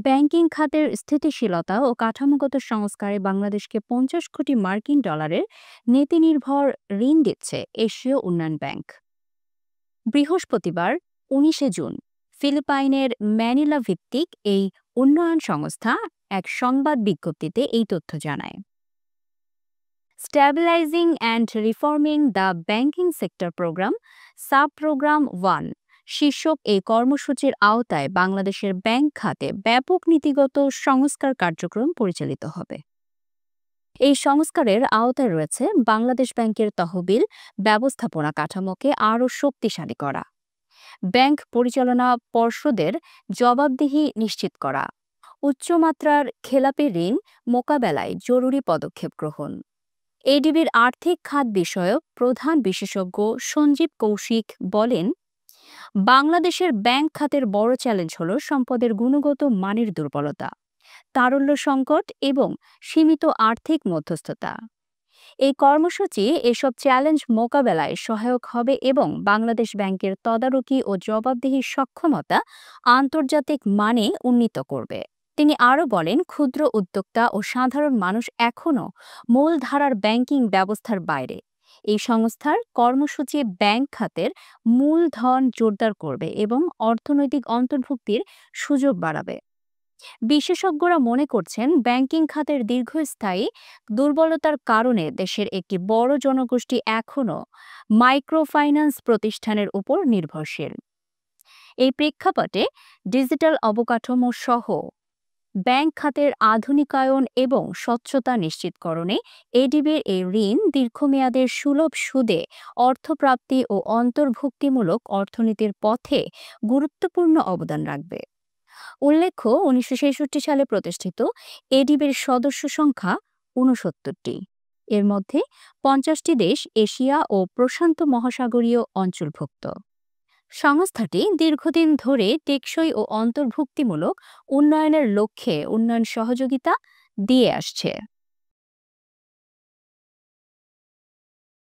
Banking খাতের স্থিতিশীলতা ও কাঠামোগত সংস্কারে বাংলাদেশকে ৫০ কোটি মার্কিন ডলারের নীতিনির্ভর ঋণ দিচ্ছে এশীয় উন্নয়ন ব্যাংক। বৃহস্পতিবার ১৯ জুন ফিলিপাইনের ম্যানিলা ভিত্তিক এই উন্নয়ন সংস্থা এক সংবাদ বিজ্ঞপ্তিতে এই তথ্য জানায়। Stabilising and reforming the banking sector programme sub programme 1 শীর্ষক এই কর্মসূচির আওতায় বাংলাদেশের ব্যাংক খাতে ব্যাপক নীতিগত সংস্কার কার্যক্রম পরিচালিত হবে। এই সংস্কারের আওতায় রয়েছে বাংলাদেশ ব্যাংকের তহবিল ব্যবস্থাপনা কাঠামোকে আরও শক্তিশালী করা, ব্যাংক পরিচালনা পর্ষদের জবাবদিহি নিশ্চিত করা, উচ্চমাত্রার খেলাপি ঋণ মোকাবেলায় জরুরি পদক্ষেপ গ্রহণ। এডিবির আর্থিক খাত বিষয়ক প্রধান বিশেষজ্ঞ সঞ্জীব কৌশিক বলেন, বাংলাদেশের ব্যাংক খাতের বড় চ্যালেঞ্জ হল সম্পদের গুণগত মানের দুর্বলতা, তারল্য সংকট এবং সীমিত আর্থিক মধ্যস্থতা। এই কর্মসূচি এসব চ্যালেঞ্জ মোকাবেলায় সহায়ক হবে এবং বাংলাদেশ ব্যাংকের তদারকি ও জবাবদিহির সক্ষমতা আন্তর্জাতিক মানে উন্নীত করবে। তিনি আরও বলেন, ক্ষুদ্র উদ্যোক্তা ও সাধারণ মানুষ এখনও মূলধারার ব্যাংকিং ব্যবস্থার বাইরে। এই সংস্থার কর্মসূচি ব্যাংক খাতের মূলধন জোরদার করবে এবং অর্থনৈতিক অন্তর্ভুক্তির সুযোগ বাড়াবে। বিশেষজ্ঞরা মনে করছেন, ব্যাংকিং খাতের দীর্ঘস্থায়ী দুর্বলতার কারণে দেশের একটি বড় জনগোষ্ঠী এখনও মাইক্রোফাইন্যান্স প্রতিষ্ঠানের উপর নির্ভরশীল। এই প্রেক্ষাপটে ডিজিটাল অবকাঠামো সহ ব্যাংক খাতের আধুনিকায়ন এবং স্বচ্ছতা নিশ্চিতকরণে এডিবির এই ঋণ দীর্ঘমেয়াদের সুলভ সুদে অর্থপ্রাপ্তি ও অন্তর্ভুক্তিমূলক অর্থনীতির পথে গুরুত্বপূর্ণ অবদান রাখবে। উল্লেখ্য, ১৯৬৬ সালে প্রতিষ্ঠিত এডিবির সদস্য সংখ্যা ৬৯টি। এর মধ্যে ৫০টি দেশ এশিয়া ও প্রশান্ত মহাসাগরীয় অঞ্চলভুক্ত। সংস্থাটি দীর্ঘদিন ধরে টেকসই ও অন্তর্ভুক্তিমূলক উন্নয়নের লক্ষ্যে উন্নয়ন সহযোগিতা দিয়ে আসছে।